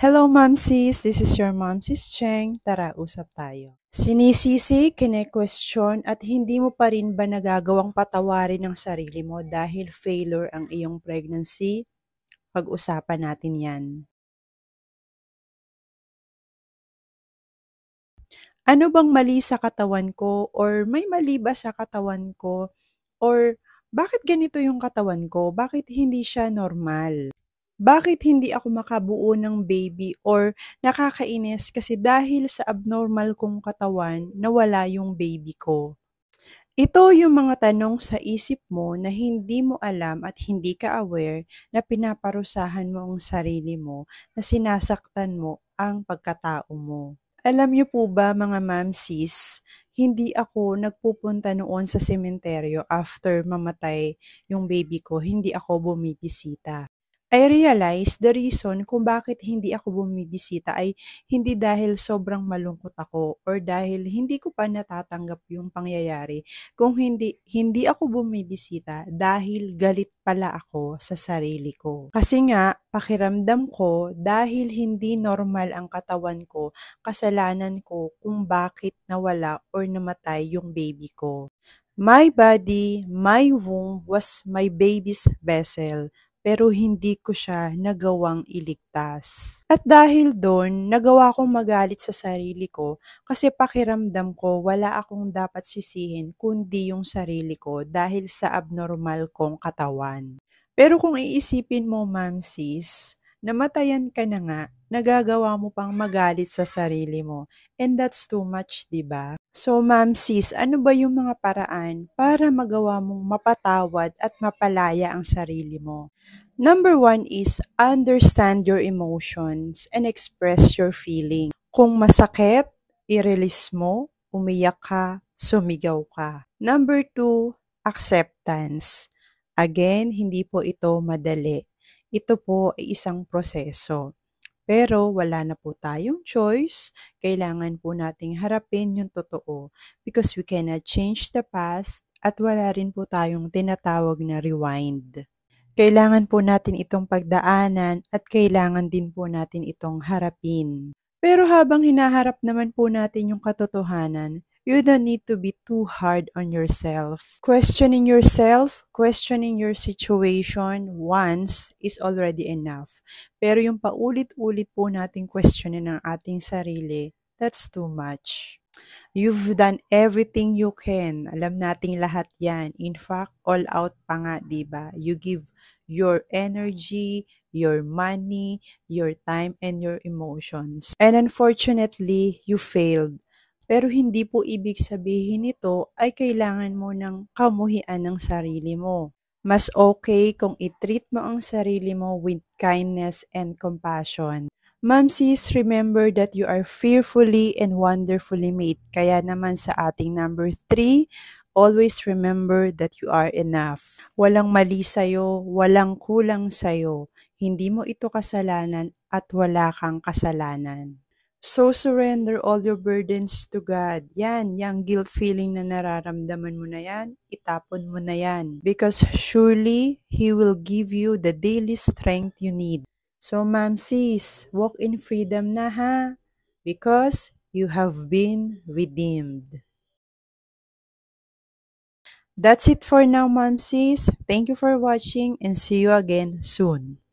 Hello, Momsis! This is your Momsis Cheng. Tara, usap tayo. Sinisisi, kine-question at hindi mo pa rin ba nagagawang patawarin ang sarili mo dahil failure ang iyong pregnancy? Pag-usapan natin yan. Ano bang mali sa katawan ko or may mali ba sa katawan ko or bakit ganito yung katawan ko? Bakit hindi siya normal? Bakit hindi ako makabuo ng baby or nakakainis kasi dahil sa abnormal kong katawan nawala yung baby ko? Ito yung mga tanong sa isip mo na hindi mo alam at hindi ka aware na pinaparusahan mo ang sarili mo, na sinasaktan mo ang pagkatao mo. Alam niyo po ba mga mamsis, hindi ako nagpupunta noon sa sementeryo after mamatay yung baby ko, hindi ako bumibisita. I realized the reason kung bakit hindi ako bumibisita ay hindi dahil sobrang malungkot ako or dahil hindi ko pa natatanggap yung pangyayari. Kung hindi ako bumibisita dahil galit pala ako sa sarili ko. Kasi nga, pakiramdam ko dahil hindi normal ang katawan ko, kasalanan ko kung bakit nawala or namatay yung baby ko. My body, my womb was my baby's vessel, pero hindi ko siya nagawang iligtas. At dahil doon, nagawa kong magalit sa sarili ko kasi pakiramdam ko wala akong dapat sisihin kundi yung sarili ko dahil sa abnormal kong katawan. Pero kung iisipin mo, ma'am sis, namatayan ka na nga, nagagawa mo pang magalit sa sarili mo. And that's too much, 'di ba? So, ma'am sis, ano ba yung mga paraan para magawa mong mapatawad at mapalaya ang sarili mo? Number one is understand your emotions and express your feeling. Kung masakit, i-release mo, umiyak ka, sumigaw ka. Number two, acceptance. Again, hindi po ito madali. Ito po ay isang proseso. Pero wala na po tayong choice. Kailangan po nating harapin yung totoo because we cannot change the past at wala rin po tayong tinatawag na rewind. Kailangan po natin itong pagdaanan at kailangan din po natin itong harapin. Pero habang hinaharap naman po natin yung katotohanan, you don't need to be too hard on yourself, questioning your situation once is already enough. Pero yung paulit-ulit po nating questionin ang ating sarili, that's too much. You've done everything you can. Alam nating lahat yan. In fact, all out pa nga, di ba? You give your energy, your money, your time, and your emotions. And unfortunately, you failed. Pero hindi po ibig sabihin nito ay kailangan mo ng kamuhian ng sarili mo. Mas okay kung i-treat mo ang sarili mo with kindness and compassion. Mamsis, remember that you are fearfully and wonderfully made. Kaya naman sa ating number 3, always remember that you are enough. Walang mali sa'yo, walang kulang sa'yo. Hindi mo ito kasalanan at wala kang kasalanan. So surrender all your burdens to God. Yan, yung guilt feeling na nararamdaman mo na yan, itapon mo na yan. Because surely, He will give you the daily strength you need. So, ma'am sis, walk in freedom na ha, because you have been redeemed. That's it for now, ma'am sis. Thank you for watching and see you again soon.